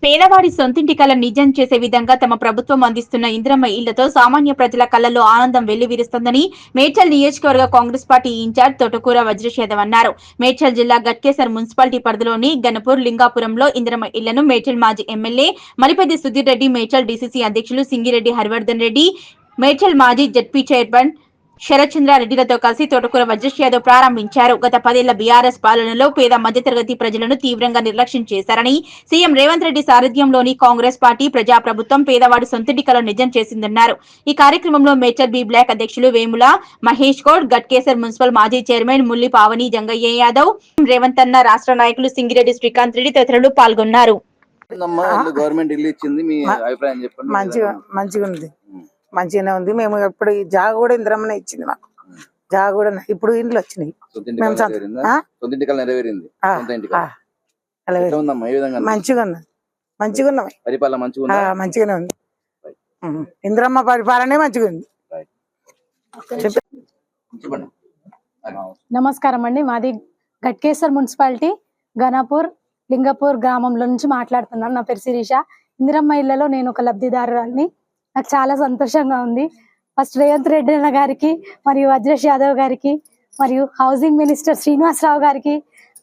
పేదవాడి సొంతింటి కల నిజం చేసే విధంగా తమ ప్రభుత్వం అందిస్తున్న ఇందిరమ్మ ఇళ్లతో సామాన్య ప్రజల కళ్లలో ఆనందం వెల్లివిరుస్తోందని మేడ్చల్ నియోజకవర్గ కాంగ్రెస్ పార్టీ ఇన్ఛార్జ్ తోటకూర వజ్రేష్ యాదవ్ అన్నారు. మేడ్చల్ జిల్లా గట్కేసర్ మున్సిపాలిటీ పరిధిలోని గణపూర్ లింగాపురంలో ఇందిరమ్మ ఇళ్లను మేడ్చల్ మాజీ ఎమ్మెల్యే మలిపెద్ది సుధీర్ రెడ్డి, మేడ్చల్ డీసీసీ అధ్యక్షులు సింగిరెడ్డి హరివర్ధన్ రెడ్డి, మేడ్చల్ మాజీ జడ్పీ చైర్మన్ శరత్చంద్రారెడ్డిలతో కలిసి తోటకూర వజ్రేష్ యాదవ్ ప్రారంభించారు. గత 10 ఏళ్ల బీఆర్ఎస్ పాలనలో పేద మధ్యతరగతి ప్రజలను తీవ్రంగా నిర్లక్ష్యం చేశారని, సీఎం రేవంత్ రెడ్డి సారథ్యంలోని కాంగ్రెస్ పార్టీ ప్రజాప్రభుత్వం పేదవాడి సొంతింటి కల నిజం చేసిందన్నారు. ఈ కార్యక్రమంలో మేడ్చల్ బి బ్లాక్ అధ్యక్షులు వేముల మహేష్ గౌడ్, గట్కేసర్ మున్సిపల్ మాజీ చైర్మన్ ముల్లి పావని జంగయ్య యాదవ్, రేవంత్ అన్న రాష్ట్ర నాయకులు సింగిరెడ్డి శ్రీకాంత్ రెడ్డి తదితరులు పాల్గొన్నారు. గవర్నమెంట్ ఇల్లు ఇచ్చింది, మీ అభిప్రాయం చెప్పండి. మంచిగానే ఉంది. మేము ఇప్పుడు ఈ జాగ కూడా ఇందిరమ్మనే ఇచ్చింది మాకు. జాగ కూడా ఇప్పుడు ఇంట్లో వచ్చినాయి. మంచిగా ఉన్నాం. మంచిగానే ఉంది. ఇందిరమ్మ పరిపాలనే మంచిగా ఉంది. నమస్కారం అండి. మాది గట్కేసర్ మున్సిపాలిటీ గణపూర్ లింగపూర్ గ్రామంలో నుంచి మాట్లాడుతున్నాను. నా పేరు శిరీష. ఇందిరమ్మ ఇళ్లలో నేను ఒక లబ్ధిదారురాలిని. నాకు చాలా సంతోషంగా ఉంది. ఫస్ట్ రేవంత్ రెడ్డి అన్న గారికి, మరియు వజ్రేష్ యాదవ్ గారికి, మరియు హౌసింగ్ మినిస్టర్ శ్రీనివాసరావు గారికి,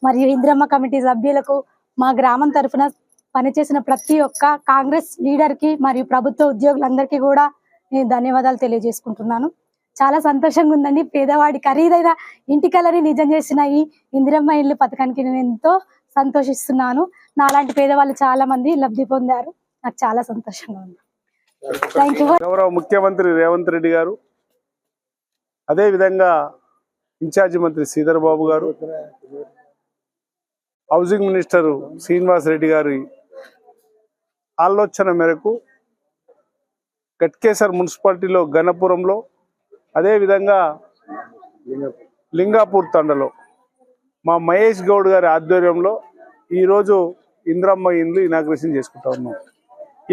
మరియు ఇందిరమ్మ కమిటీ సభ్యులకు, మా గ్రామం తరఫున పనిచేసిన ప్రతి ఒక్క కాంగ్రెస్ లీడర్ కి మరియు ప్రభుత్వ ఉద్యోగులందరికీ కూడా నేను ధన్యవాదాలు తెలియజేసుకుంటున్నాను. చాలా సంతోషంగా ఉందండి. పేదవాడి ఖరీదైన ఇంటికలని నిజం చేసిన ఈ ఇందిరమ్మ ఇల్లు పథకానికి నేను ఎంతో సంతోషిస్తున్నాను. నాలాంటి పేదవాళ్ళు చాలా మంది లబ్ధి పొందారు. నాకు చాలా సంతోషంగా ఉంది. గౌరవ ముఖ్యమంత్రి రేవంత్ రెడ్డి గారు, అదే విధంగా ఇన్ఛార్జి మంత్రి శ్రీధర్ బాబు గారు, హౌసింగ్ మినిస్టర్ శ్రీనివాస్ రెడ్డి గారి ఆలోచన మేరకు గట్కేసర్ మున్సిపాలిటీలో గణపురంలో, అదే విధంగా లింగాపూర్ తండలో మా మహేష్ గౌడ్ గారి ఆధ్వర్యంలో ఈరోజు ఇందిరమ్మ ఇండ్లు ఇనాగ్రేషన్ చేసుకుంటా ఉన్నాం.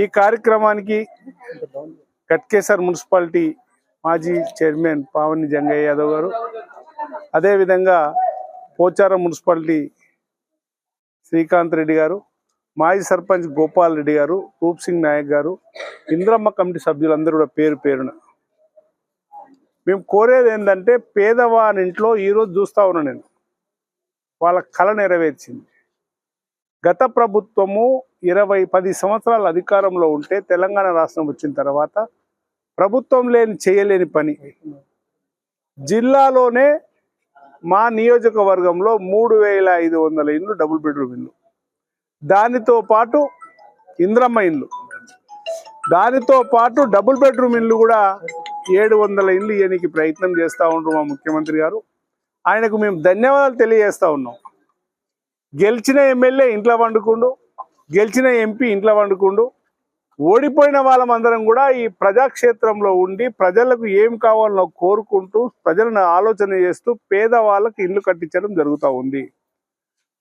ఈ కార్యక్రమానికి గట్కేసర్ మున్సిపాలిటీ మాజీ చైర్మన్ పావని జంగయ్య యాదవ్ గారు, అదేవిధంగా పోచారం మున్సిపాలిటీ శ్రీకాంత్ రెడ్డి గారు, మాజీ సర్పంచ్ గోపాల్ రెడ్డి గారు, రూప్ సింగ్ నాయక్ గారు, ఇందిరమ్మ కమిటీ సభ్యులందరూ కూడా పేరు పేరున మేము కోరేది ఏంటంటే, పేదవాని ఇంట్లో ఈరోజు చూస్తా ఉన్నా నేను, వాళ్ళ కళ నెరవేర్చింది. గత ప్రభుత్వము 10 సంవత్సరాల అధికారంలో ఉంటే, తెలంగాణ రాష్ట్రం వచ్చిన తర్వాత ప్రభుత్వం చేయలేని పని, జిల్లాలోనే మా నియోజకవర్గంలో 3500 ఇండ్లు డబుల్ బెడ్రూమ్ ఇల్లు, దానితో పాటు ఇందిరమ్మ ఇండ్లు, దానితో పాటు డబుల్ బెడ్రూమ్ ఇల్లు కూడా 700 ఇండ్లు ఇవ్వడానికి ప్రయత్నం చేస్తూ ఉంటారు మా ముఖ్యమంత్రి గారు. ఆయనకు మేము ధన్యవాదాలు తెలియజేస్తా ఉన్నాం. గెలిచిన ఎమ్మెల్యే ఇంట్లో వండుకుండు, గెలిచిన ఎంపీ ఇంట్లో వండుకుండు, ఓడిపోయిన వాళ్ళమందరం కూడా ఈ ప్రజాక్షేత్రంలో ఉండి ప్రజలకు ఏం కావాలో కోరుకుంటూ, ప్రజలను ఆలోచన చేస్తూ పేదవాళ్ళకి ఇల్లు కట్టించడం జరుగుతూ ఉంది.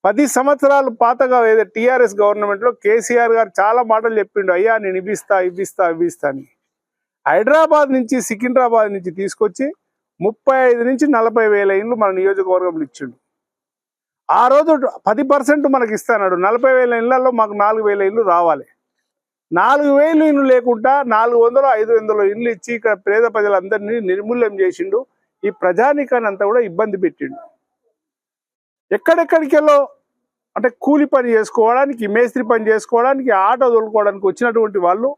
10 సంవత్సరాలు పాతగా ఏదో టీఆర్ఎస్ గవర్నమెంట్లో కేసీఆర్ గారు చాలా మాటలు చెప్పిండు, అయ్యా నేను ఇవ్విస్తా అని. హైదరాబాద్ నుంచి, సికింద్రాబాద్ నుంచి తీసుకొచ్చి 35 నుంచి 40 వేల ఇండ్లు మన నియోజకవర్గంలో ఇచ్చిండు. ఆ రోజు 10% మనకి ఇస్తాడు. 40 వేల ఇళ్లలో మాకు 4,000 ఇళ్ళు రావాలి. 4,000 ఇళ్ళు లేకుండా 400, 500 ఇళ్ళు ఇచ్చి ఇక్కడ పేద ప్రజలందరినీ నిర్మూల్యం చేసిండు. ఈ ప్రజానికాన్ని అంతా కూడా ఇబ్బంది పెట్టిండు. ఎక్కడెక్కడికెళ్ళో అంటే కూలి పని చేసుకోవడానికి, మేస్త్రి పని చేసుకోవడానికి, ఆటో తోలుకోవడానికి వచ్చినటువంటి వాళ్ళు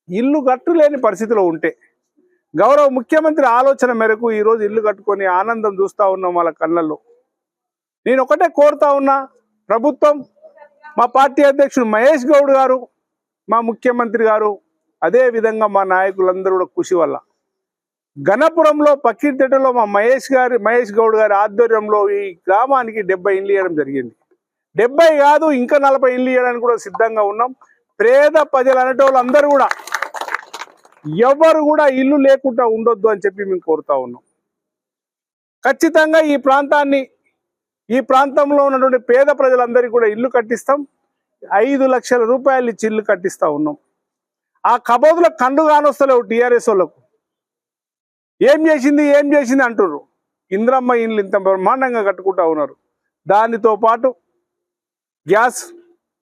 ఇల్లు కట్టులేని పరిస్థితిలో ఉంటే, గౌరవ ముఖ్యమంత్రి ఆలోచన మేరకు ఈరోజు ఇల్లు కట్టుకొని ఆనందం చూస్తూ ఉన్నాం వాళ్ళ కళ్ళల్లో. నేను ఒకటే కోరుతా ఉన్నా, ప్రభుత్వం, మా పార్టీ అధ్యక్షుడు మహేష్ గౌడ్ గారు, మా ముఖ్యమంత్రి గారు, అదే విధంగా మా నాయకులందరూ కూడా కృషి వల్ల గణపురంలో పక్కింతేటలో మా మహేష్ గౌడ్ గారి ఆధ్వర్యంలో ఈ గ్రామానికి 70 ఇండ్లు ఇవ్వడం జరిగింది. 70 కాదు, ఇంకా 40 ఇండ్లు ఇవ్వడానికి కూడా సిద్ధంగా ఉన్నాం. పేద ప్రజలు అనేటోళ్ళు అందరూ కూడా ఎవరు కూడా ఇల్లు లేకుండా ఉండొద్దు అని చెప్పి మేము కోరుతా ఉన్నాం. ఖచ్చితంగా ఈ ప్రాంతంలో ఉన్నటువంటి పేద ప్రజలందరికీ కూడా ఇల్లు కట్టిస్తాం. 5 లక్షల రూపాయలు ఇచ్చి ఇల్లు కట్టిస్తా ఉన్నాం. ఆ కబోదుల కండు కానొస్తలేవు టీఆర్ఎస్ వాళ్ళకు. ఏం చేసింది అంటున్నారు. ఇందిరమ్మ ఇల్లు ఇంత బ్రహ్మాండంగా కట్టుకుంటా ఉన్నారు. దానితో పాటు గ్యాస్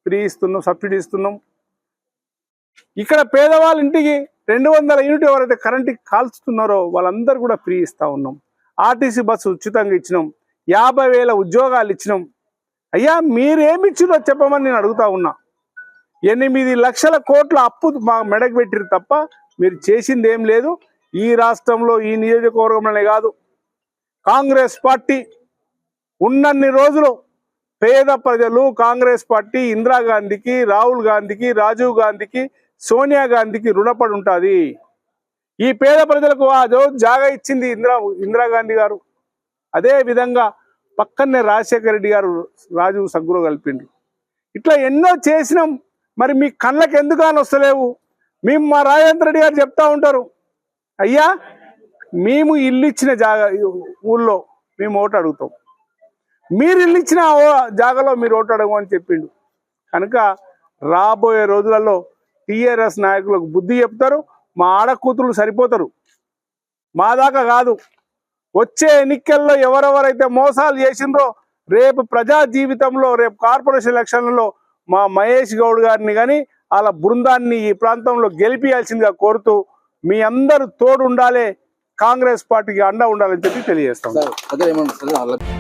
ఫ్రీ ఇస్తున్నాం, సబ్సిడీ ఇస్తున్నాం. ఇక్కడ పేదవాళ్ళ ఇంటికి 200 యూనిట్ ఎవరైతే కరెంట్కి కాల్చుతున్నారో వాళ్ళందరూ కూడా ఫ్రీ ఇస్తా ఉన్నాం. ఆర్టీసీ బస్సు ఉచితంగా ఇచ్చినాం. 50,000 ఉద్యోగాలు ఇచ్చినాం. అయ్యా మీరేమి ఇచ్చిరో చెప్పమని నేను అడుగుతా ఉన్నా. 8 లక్షల కోట్ల అప్పు మా మెడకు పెట్టిరు తప్ప మీరు చేసింది ఏం లేదు. ఈ రాష్ట్రంలో ఈ నియోజకవర్గంలోనే కాదు, కాంగ్రెస్ పార్టీ ఉన్నన్ని రోజులు పేద ప్రజలు కాంగ్రెస్ పార్టీ ఇందిరాగాంధీకి, రాహుల్ గాంధీకి, రాజీవ్ గాంధీకి, సోనియా గాంధీకి రుణపడి ఉంటుంది. ఈ పేద ప్రజలకు ఆ జాగా ఇచ్చింది ఇందిరాగాంధీ గారు. అదే విధంగా పక్కనే రాజశేఖర రెడ్డి గారు రాజీవ్ సగ్గులో కలిపిండ్రు. ఇట్లా ఎన్నో చేసినాం. మరి మీ కళ్ళకి ఎందుకు అని వస్తలేవు? మేము మా రాజేంద్ర రెడ్డి గారు చెప్తా ఉంటారు, అయ్యా మేము ఇల్లు ఇచ్చిన జాగా ఊళ్ళో మేము ఓటు అడుగుతాం, మీరు ఇల్లు ఇచ్చిన జాగాలో మీరు ఓటు అడగమని చెప్పిండు. కనుక రాబోయే రోజులలో టీఆర్ఎస్ నాయకులకు బుద్ధి చెప్తారు. మా ఆడకూతులు సరిపోతారు, మా దాకా కాదు. వచ్చే ఎన్నికల్లో ఎవరెవరైతే మోసాలు చేసిండ్రో రేపు ప్రజా జీవితంలో, రేపు కార్పొరేషన్ ఎలక్షన్లలో మా మహేష్ గౌడ్ గారిని కానీ వాళ్ళ బృందాన్ని ఈ ప్రాంతంలో గెలిపియాల్సిందిగా కోరుతూ మీ అందరూ తోడు ఉండాలి, కాంగ్రెస్ పార్టీకి అండ ఉండాలని చెప్పి తెలియజేస్తాం. సార్ అదే ఏమన్నా